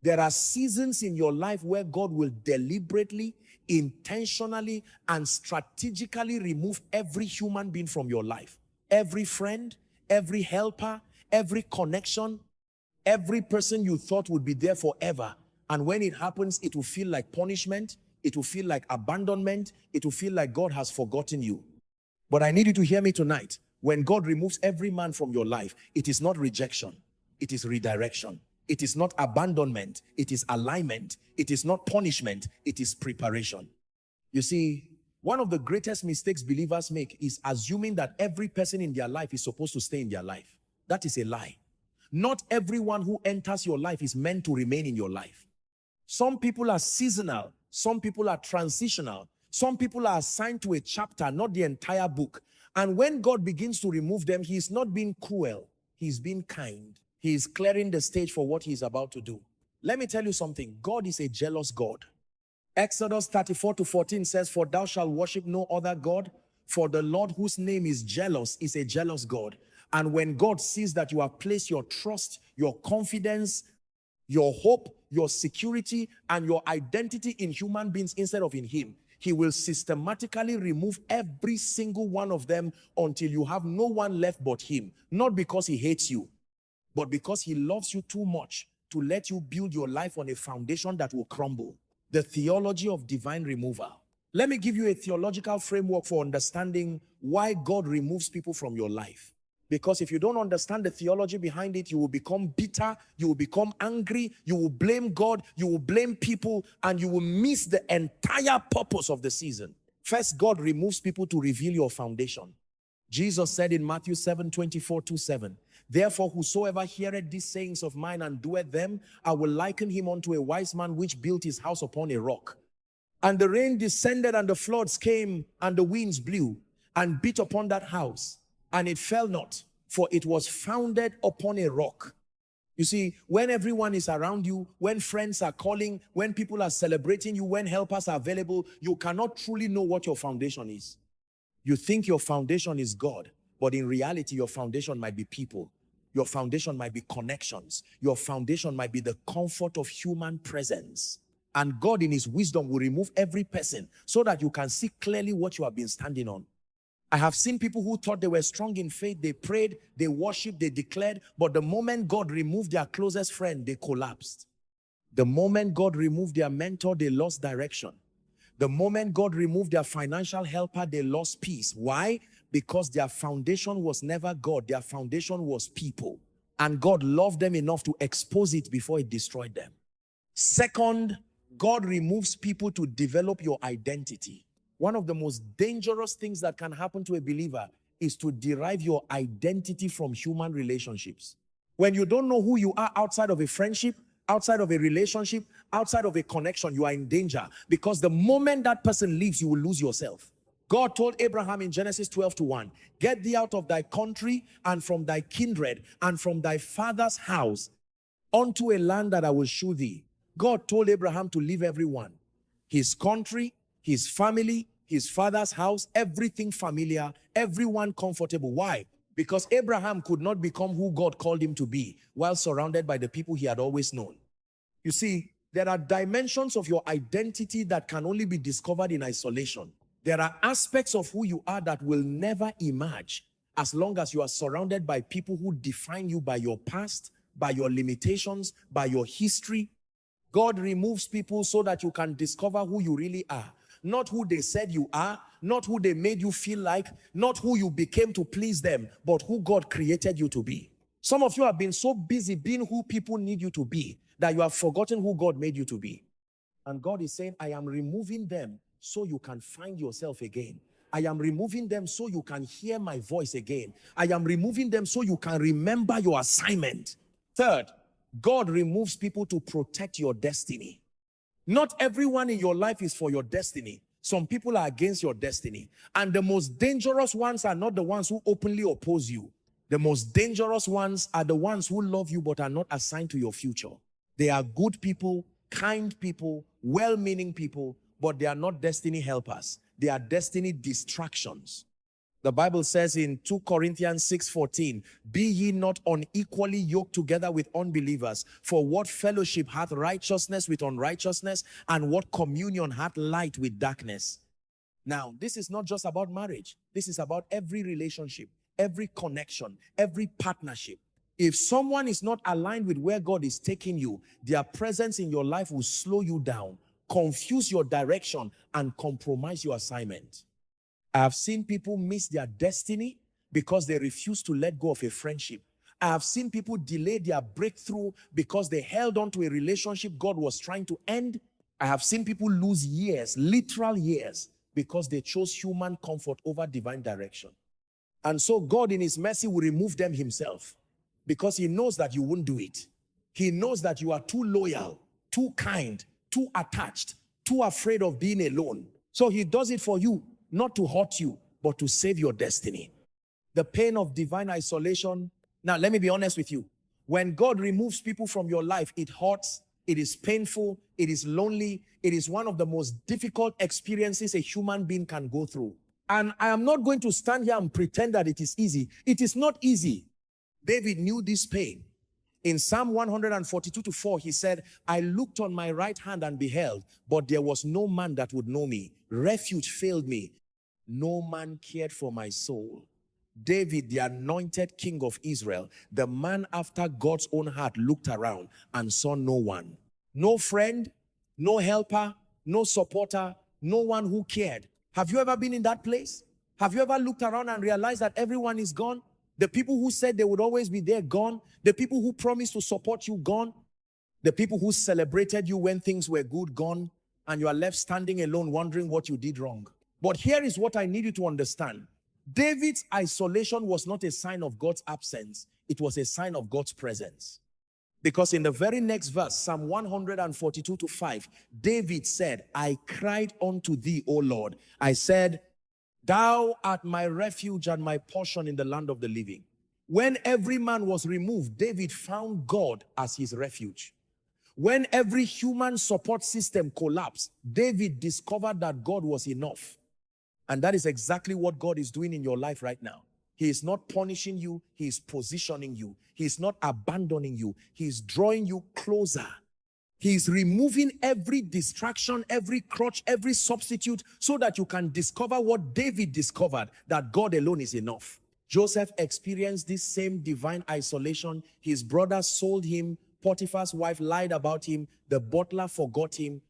There are seasons in your life where God will deliberately, intentionally, and strategically remove every human being from your life. Every friend, every helper, every connection, every person you thought would be there forever. And when it happens, it will feel like punishment. It will feel like abandonment. It will feel like God has forgotten you. But I need you to hear me tonight. When God removes every man from your life, it is not rejection. It is redirection. It is not abandonment. It is alignment. It is not punishment. It is preparation. You see, one of the greatest mistakes believers make is assuming that every person in their life is supposed to stay in their life. That is a lie. Not everyone who enters your life is meant to remain in your life. Some people are seasonal. Some people are transitional. Some people are assigned to a chapter, not the entire book. And when God begins to remove them, he is not being cruel. He's being kind. He is clearing the stage for what he is about to do. Let me tell you something. God is a jealous God. Exodus 34:14 says, "For thou shalt worship no other God, for the Lord whose name is jealous is a jealous God." And when God sees that you have placed your trust, your confidence, your hope, your security, and your identity in human beings instead of in him, he will systematically remove every single one of them until you have no one left but him. Not because he hates you, but because he loves you too much to let you build your life on a foundation that will crumble. The theology of divine removal. Let me give you a theological framework for understanding why God removes people from your life. Because if you don't understand the theology behind it, you will become bitter, you will become angry, you will blame God, you will blame people, and you will miss the entire purpose of the season. First, God removes people to reveal your foundation. Jesus said in Matthew 7:24-7, "Therefore, whosoever heareth these sayings of mine and doeth them, I will liken him unto a wise man which built his house upon a rock. And the rain descended, and the floods came, and the winds blew, and beat upon that house. And it fell not, for it was founded upon a rock." You see, when everyone is around you, when friends are calling, when people are celebrating you, when helpers are available, you cannot truly know what your foundation is. You think your foundation is God, but in reality, your foundation might be people. Your foundation might be connections. Your foundation might be the comfort of human presence. And God in his wisdom will remove every person so that you can see clearly what you have been standing on. I have seen people who thought they were strong in faith. They prayed, they worshiped, they declared. But the moment God removed their closest friend, they collapsed. The moment God removed their mentor, they lost direction. The moment God removed their financial helper, they lost peace. Why? Because their foundation was never God. Their foundation was people. And God loved them enough to expose it before it destroyed them. Second, God removes people to develop your identity. One of the most dangerous things that can happen to a believer is to derive your identity from human relationships. When you don't know who you are outside of a friendship, outside of a relationship, outside of a connection, you are in danger. Because the moment that person leaves, you will lose yourself. God told Abraham in Genesis 12:1, "Get thee out of thy country and from thy kindred and from thy father's house unto a land that I will shew thee." God told Abraham to leave everyone. His country, his family, his father's house, everything familiar, everyone comfortable. Why? Because Abraham could not become who God called him to be while surrounded by the people he had always known. You see, there are dimensions of your identity that can only be discovered in isolation. There are aspects of who you are that will never emerge as long as you are surrounded by people who define you by your past, by your limitations, by your history. God removes people so that you can discover who you really are. Not who they said you are, not who they made you feel like, not who you became to please them, but who God created you to be. Some of you have been so busy being who people need you to be that you have forgotten who God made you to be. And God is saying, I am removing them so you can find yourself again. I am removing them so you can hear my voice again. I am removing them so you can remember your assignment. Third, God removes people to protect your destiny. Not everyone in your life is for your destiny. Some people are against your destiny. And the most dangerous ones are not the ones who openly oppose you. The most dangerous ones are the ones who love you but are not assigned to your future. They are good people, kind people, well-meaning people, but they are not destiny helpers. They are destiny distractions. The Bible says in 2 Corinthians 6:14, be ye not unequally yoked together with unbelievers, for what fellowship hath righteousness with unrighteousness, and what communion hath light with darkness? Now, this is not just about marriage. This is about every relationship, every connection, every partnership. If someone is not aligned with where God is taking you, their presence in your life will slow you down, confuse your direction, and compromise your assignment. I have seen people miss their destiny because they refuse to let go of a friendship. I have seen people delay their breakthrough because they held on to a relationship God was trying to end. I have seen people lose years, literal years, because they chose human comfort over divine direction. And so God in his mercy will remove them himself, because he knows that you won't do it. He knows that you are too loyal, too kind, too attached, too afraid of being alone. So he does it for you, not to hurt you, but to save your destiny. The pain of divine isolation. Now, let me be honest with you. When God removes people from your life, it hurts, it is painful, it is lonely, it is one of the most difficult experiences a human being can go through. And I am not going to stand here and pretend that it is easy. It is not easy. David knew this pain. In Psalm 142:4, he said, I looked on my right hand and beheld, but there was no man that would know me. Refuge failed me. No man cared for my soul. David, the anointed king of Israel, the man after God's own heart, looked around and saw no one. No friend, no helper, no supporter, no one who cared. Have you ever been in that place? Have you ever looked around and realized that everyone is gone? The people who said they would always be there, gone. The people who promised to support you, gone. The people who celebrated you when things were good, gone. And you are left standing alone wondering what you did wrong. But here is what I need you to understand. David's isolation was not a sign of God's absence. It was a sign of God's presence. Because in the very next verse, Psalm 142:5, David said, I cried unto thee, O Lord. I said, thou art my refuge and my portion in the land of the living. When every man was removed, David found God as his refuge. When every human support system collapsed, David discovered that God was enough. And that is exactly what God is doing in your life right now. He is not punishing you. He is positioning you. He is not abandoning you. He is drawing you closer. He is removing every distraction, every crutch, every substitute, so that you can discover what David discovered, that God alone is enough. Joseph experienced this same divine isolation. His brothers sold him. Potiphar's wife lied about him. The butler forgot him.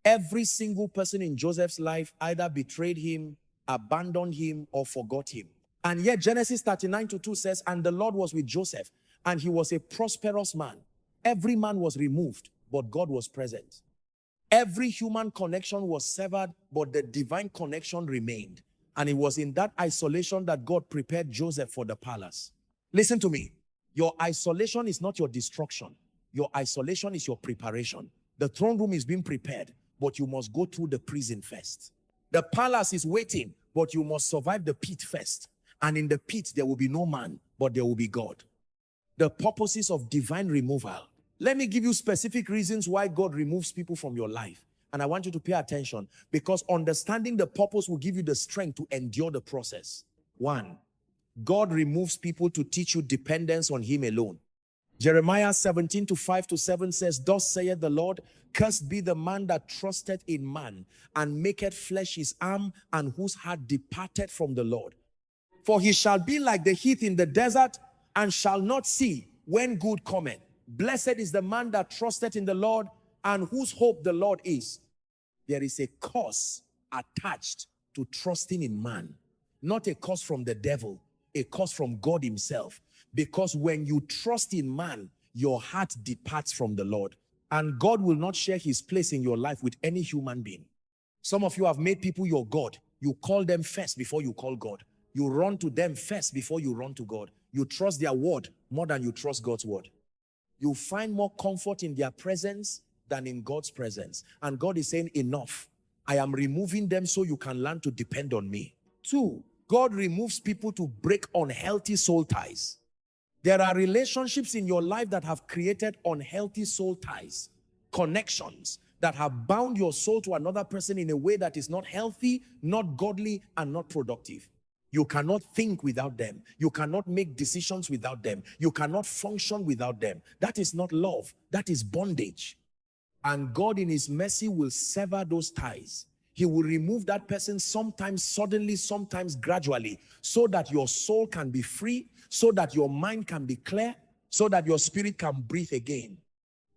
Every single person in Joseph's life either betrayed him, abandoned him, or forgot him. And yet Genesis 39:2 says, and the Lord was with Joseph, and he was a prosperous man. Every man was removed, but God was present. Every human connection was severed, but the divine connection remained. And it was in that isolation that God prepared Joseph for the palace. Listen to me. Your isolation is not your destruction. Your isolation is your preparation. The throne room is being prepared, but you must go through the prison first. The palace is waiting, but you must survive the pit first. And in the pit, there will be no man, but there will be God. The purposes of divine removal. Let me give you specific reasons why God removes people from your life. And I want you to pay attention, because understanding the purpose will give you the strength to endure the process. 1, God removes people to teach you dependence on him alone. Jeremiah 17:5-7 says, thus saith the Lord, cursed be the man that trusteth in man, and maketh flesh his arm, and whose heart departed from the Lord. For he shall be like the heath in the desert, and shall not see when good cometh. Blessed is the man that trusteth in the Lord, and whose hope the Lord is. There is a curse attached to trusting in man. Not a curse from the devil, a curse from God himself. Because when you trust in man, your heart departs from the Lord. And God will not share his place in your life with any human being. Some of you have made people your God. You call them first before you call God. You run to them first before you run to God. You trust their word more than you trust God's word. You find more comfort in their presence than in God's presence. And God is saying, enough. I am removing them so you can learn to depend on me. 2, God removes people to break unhealthy soul ties. There are relationships in your life that have created unhealthy soul ties, connections that have bound your soul to another person in a way that is not healthy, not godly, and not productive. You cannot think without them. You cannot make decisions without them. You cannot function without them. That is not love. That is bondage. And God in his mercy will sever those ties. He will remove that person sometimes suddenly, sometimes gradually, so that your soul can be free, so that your mind can be clear, so that your spirit can breathe again.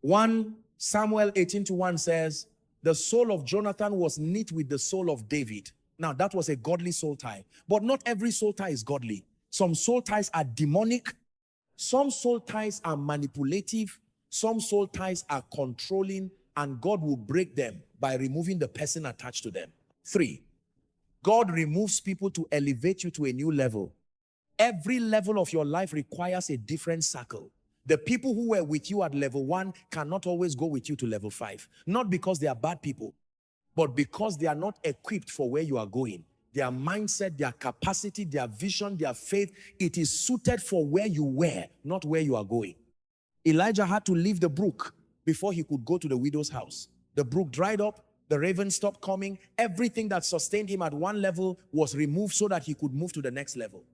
1 Samuel 18:1 says, the soul of Jonathan was knit with the soul of David. Now, that was a godly soul tie. But not every soul tie is godly. Some soul ties are demonic. Some soul ties are manipulative. Some soul ties are controlling, and God will break them by removing the person attached to them. 3, God removes people to elevate you to a new level. Every level of your life requires a different circle. The people who were with you at level 1 cannot always go with you to level 5. Not because they are bad people, but because they are not equipped for where you are going. Their mindset, their capacity, their vision, their faith, it is suited for where you were, not where you are going. Elijah had to leave the brook before he could go to the widow's house. The brook dried up, the ravens stopped coming. Everything that sustained him at one level was removed so that he could move to the next level.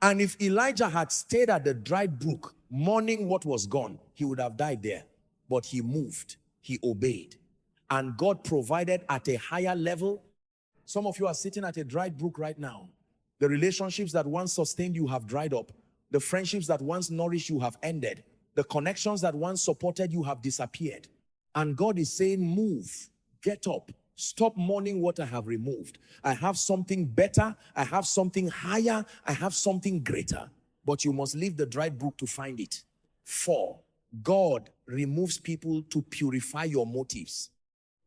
And if Elijah had stayed at the dried brook, mourning what was gone, he would have died there. But he moved, he obeyed. And God provided at a higher level. Some of you are sitting at a dried brook right now. The relationships that once sustained you have dried up. The friendships that once nourished you have ended. The connections that once supported you have disappeared. And God is saying, move, get up, stop mourning what I have removed. I have something better, I have something higher, I have something greater. But you must leave the dried brook to find it. 4, God removes people to purify your motives.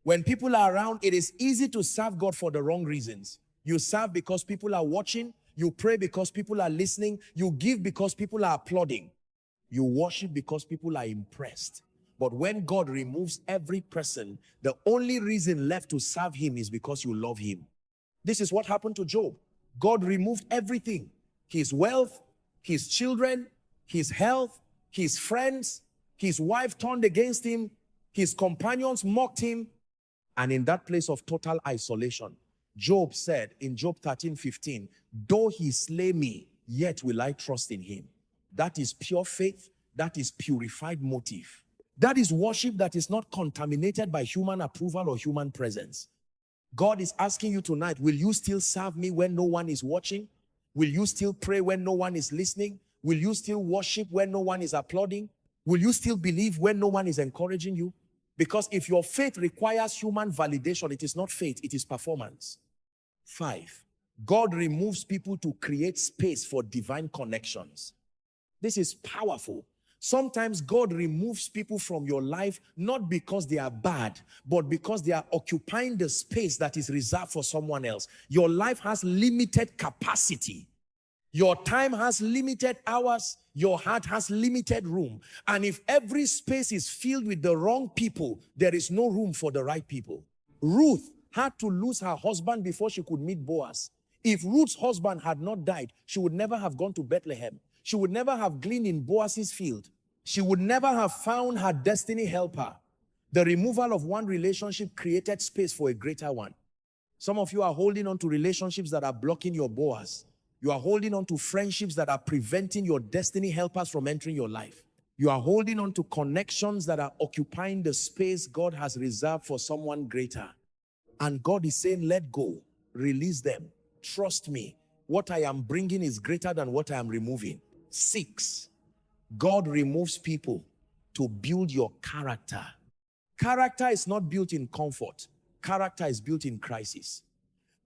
When people are around, it is easy to serve God for the wrong reasons. You serve because people are watching. You pray because people are listening. You give because people are applauding. You worship because people are impressed. But when God removes every person, the only reason left to serve him is because you love him. This is what happened to Job. God removed everything. His wealth, his children, his health, his friends, his wife turned against him, his companions mocked him. And in that place of total isolation, Job said in Job 13:15, though he slay me, yet will I trust in him. That is pure faith. That is purified motive. That is worship that is not contaminated by human approval or human presence. God is asking you tonight, will you still serve me when no one is watching? Will you still pray when no one is listening? Will you still worship when no one is applauding? Will you still believe when no one is encouraging you? Because if your faith requires human validation, it is not faith, it is performance. 5, God removes people to create space for divine connections. This is powerful. Sometimes God removes people from your life, not because they are bad, but because they are occupying the space that is reserved for someone else. Your life has limited capacity. Your time has limited hours. Your heart has limited room. And if every space is filled with the wrong people, there is no room for the right people. Ruth had to lose her husband before she could meet Boaz. If Ruth's husband had not died, she would never have gone to Bethlehem. She would never have gleaned in Boaz's field. She would never have found her destiny helper. The removal of one relationship created space for a greater one. Some of you are holding on to relationships that are blocking your Boaz. You are holding on to friendships that are preventing your destiny helpers from entering your life. You are holding on to connections that are occupying the space God has reserved for someone greater. And God is saying, let go, release them, trust me. What I am bringing is greater than what I am removing. 6, God removes people to build your character. Character is not built in comfort. Character is built in crisis.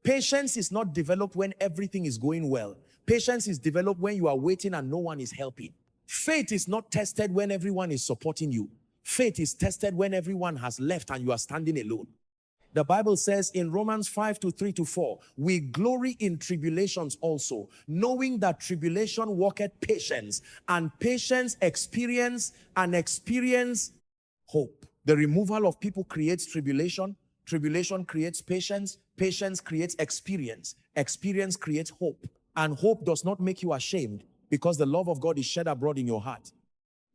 Patience is not developed when everything is going well. Patience is developed when you are waiting and no one is helping. Faith is not tested when everyone is supporting you. Faith is tested when everyone has left and you are standing alone. The Bible says in Romans 5:3-4, we glory in tribulations also, knowing that tribulation worketh patience, and patience experience, and experience hope. The removal of people creates tribulation. Tribulation creates patience. Patience creates experience. Experience creates hope. And hope does not make you ashamed because the love of God is shed abroad in your heart.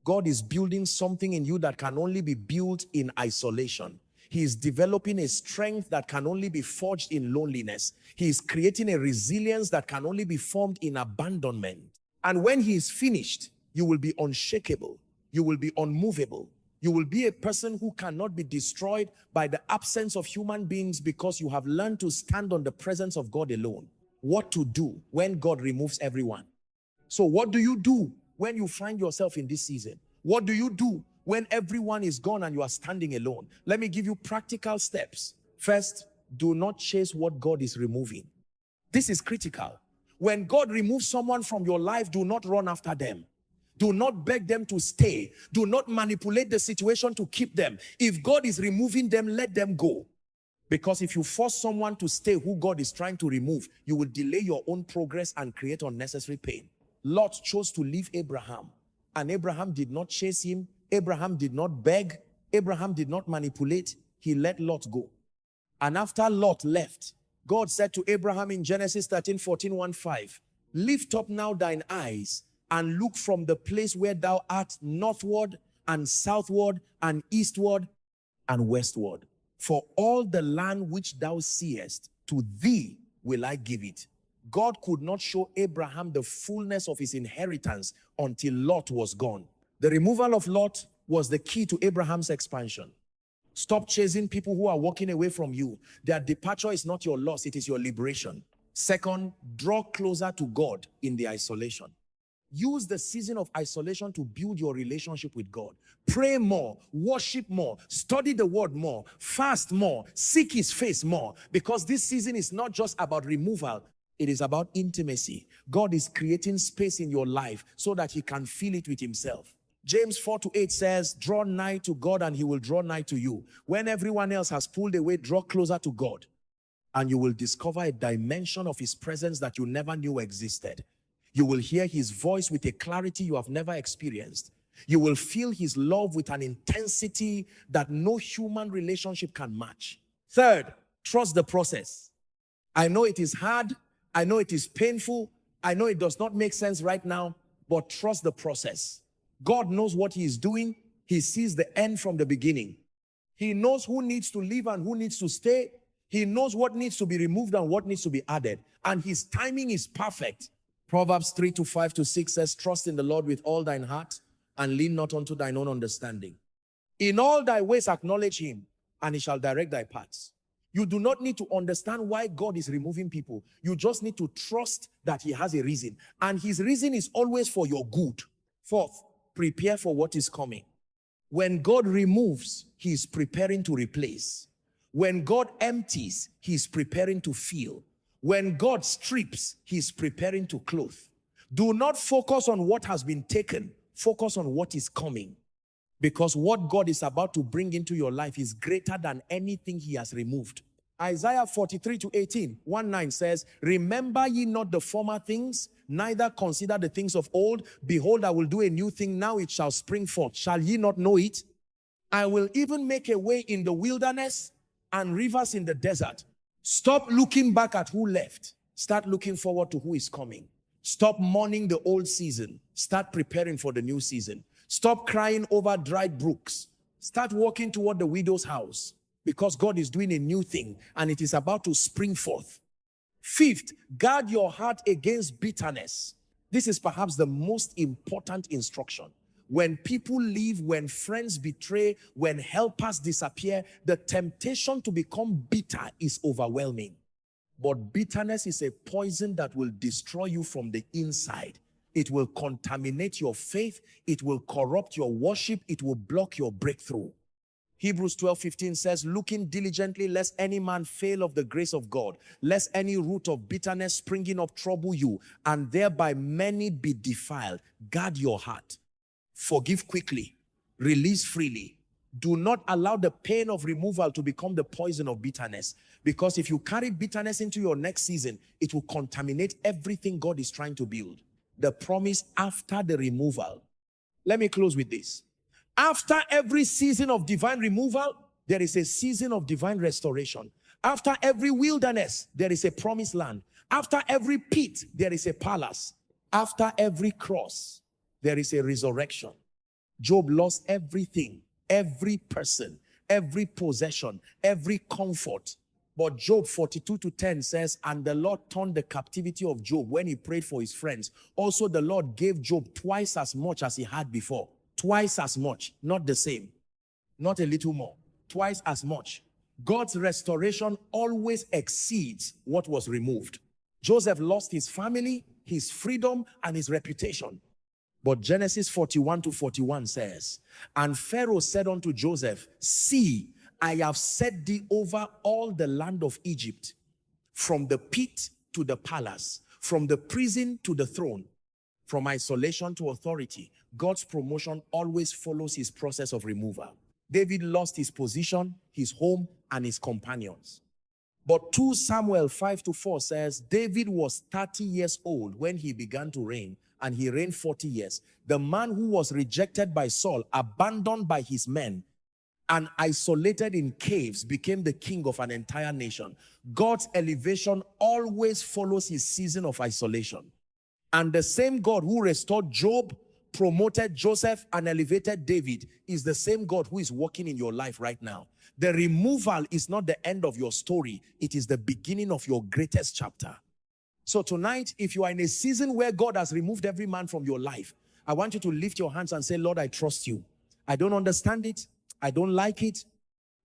God is building something in you that can only be built in isolation. He is developing a strength that can only be forged in loneliness. He is creating a resilience that can only be formed in abandonment. And when he is finished, you will be unshakable. You will be unmovable. You will be a person who cannot be destroyed by the absence of human beings, because you have learned to stand on the presence of God alone. What to do when God removes everyone. So what do you do when you find yourself in this season? What do you do when everyone is gone and you are standing alone? Let me give you practical steps. First, do not chase what God is removing. This is critical. When God removes someone from your life, do not run after them. Do not beg them to stay. Do not manipulate the situation to keep them. If God is removing them, let them go. Because if you force someone to stay who God is trying to remove, you will delay your own progress and create unnecessary pain. Lot chose to leave Abraham, and Abraham did not chase him. Abraham did not beg. Abraham did not manipulate. He let Lot go. And after Lot left, God said to Abraham in Genesis 13:14-15, lift up now thine eyes and look from the place where thou art northward and southward and eastward and westward. For all the land which thou seest, to thee will I give it. God could not show Abraham the fullness of his inheritance until Lot was gone. The removal of Lot was the key to Abraham's expansion. Stop chasing people who are walking away from you. Their departure is not your loss, it is your liberation. Second, draw closer to God in the isolation. Use the season of isolation to build your relationship with God. Pray more, worship more, study the word more, fast more, seek his face more, because this season is not just about removal, it is about intimacy. God is creating space in your life so that he can fill it with himself. James 4:8 says, draw nigh to God and he will draw nigh to you. When everyone else has pulled away, draw closer to God and you will discover a dimension of his presence that you never knew existed. You will hear his voice with a clarity you have never experienced. You will feel his love with an intensity that no human relationship can match. Third, trust the process. I know it is hard. I know it is painful. I know it does not make sense right now, but trust the process. God knows what he is doing. He sees the end from the beginning. He knows who needs to leave and who needs to stay. He knows what needs to be removed and what needs to be added. And his timing is perfect. Proverbs 3:5-6 says, trust in the Lord with all thine heart and lean not unto thine own understanding. In all thy ways acknowledge him and he shall direct thy paths. You do not need to understand why God is removing people. You just need to trust that he has a reason. And his reason is always for your good. Fourth, prepare for what is coming. When God removes, he is preparing to replace. When God empties, he is preparing to fill. When God strips, he is preparing to clothe. Do not focus on what has been taken. Focus on what is coming. Because what God is about to bring into your life is greater than anything he has removed. Isaiah 43:18 says, remember ye not the former things, neither consider the things of old. Behold, I will do a new thing, now it shall spring forth. Shall ye not know it? I will even make a way in the wilderness and rivers in the desert. Stop looking back at who left. Start looking forward to who is coming. Stop mourning the old season. Start preparing for the new season. Stop crying over dried brooks. Start walking toward the widow's house, because God is doing a new thing and it is about to spring forth. Fifth, guard your heart against bitterness. This is perhaps the most important instruction. When people leave, when friends betray, when helpers disappear, the temptation to become bitter is overwhelming. But bitterness is a poison that will destroy you from the inside. It will contaminate your faith. It will corrupt your worship. It will block your breakthrough. Hebrews 12:15 says, looking diligently lest any man fail of the grace of God, lest any root of bitterness springing up trouble you, and thereby many be defiled. Guard your heart. Forgive quickly. Release freely. Do not allow the pain of removal to become the poison of bitterness. Because if you carry bitterness into your next season, it will contaminate everything God is trying to build. The promise after the removal. Let me close with this. After every season of divine removal, there is a season of divine restoration. After every wilderness, there is a promised land. After every pit, there is a palace. After every cross, there is a resurrection. Job lost everything, every person. every possession, every comfort. But Job 42:10 says, and the Lord turned the captivity of Job when he prayed for his friends. Also, the Lord gave Job twice as much as he had before. Twice as much, not the same, not a little more, twice as much. God's restoration always exceeds what was removed. Joseph lost his family, his freedom, and his reputation. But Genesis 41:41 says, and Pharaoh said unto Joseph, see, I have set thee over all the land of Egypt, from the pit to the palace, from the prison to the throne, from isolation to authority. God's promotion always follows his process of removal. David lost his position, his home, and his companions. But 2 Samuel 5:4 says, David was 30 years old when he began to reign, and he reigned 40 years. The man who was rejected by Saul, abandoned by his men, and isolated in caves, became the king of an entire nation. God's elevation always follows his season of isolation. And the same God who restored Job, promoted Joseph, and elevated David is the same God who is working in your life right now. The removal is not the end of your story. It is the beginning of your greatest chapter. So tonight, if you are in a season where God has removed every man from your life, I want you to lift your hands and say, Lord, I trust you. I don't understand it. I don't like it.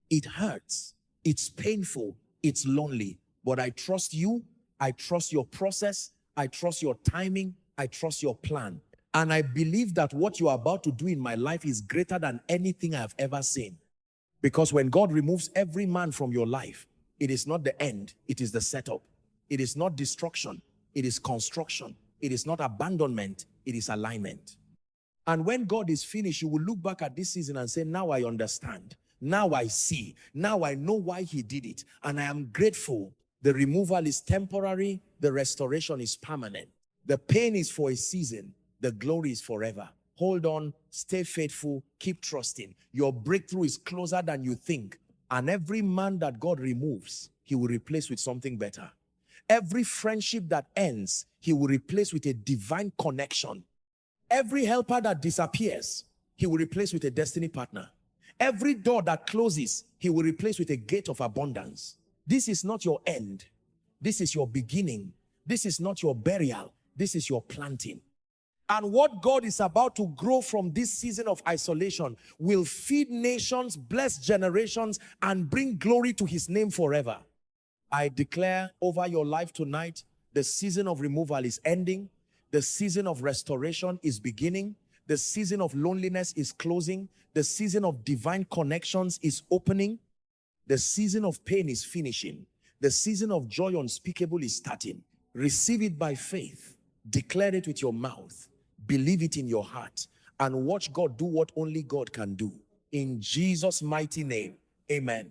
It hurts. It's painful. It's lonely. But I trust you. I trust your process. I trust your timing. I trust your plan. And I believe that what you are about to do in my life is greater than anything I have ever seen. Because when God removes every man from your life, it is not the end. It is the setup. It is not destruction. It is construction. It is not abandonment. It is alignment. And when God is finished, you will look back at this season and say, now I understand. Now I see. Now I know why he did it. And I am grateful. The removal is temporary. The restoration is permanent. The pain is for a season. The glory is forever. Hold on. Stay faithful. Keep trusting. Your breakthrough is closer than you think. And every man that God removes, he will replace with something better. Every friendship that ends, he will replace with a divine connection. Every helper that disappears, he will replace with a destiny partner. Every door that closes, he will replace with a gate of abundance. This is not your end. This is your beginning. This is not your burial. This is your planting. And what God is about to grow from this season of isolation will feed nations, bless generations, and bring glory to his name forever. I declare over your life tonight, the season of removal is ending. The season of restoration is beginning. The season of loneliness is closing. The season of divine connections is opening. The season of pain is finishing. The season of joy unspeakable is starting. Receive it by faith. Declare it with your mouth. Believe it in your heart. And watch God do what only God can do. In Jesus' mighty name, amen.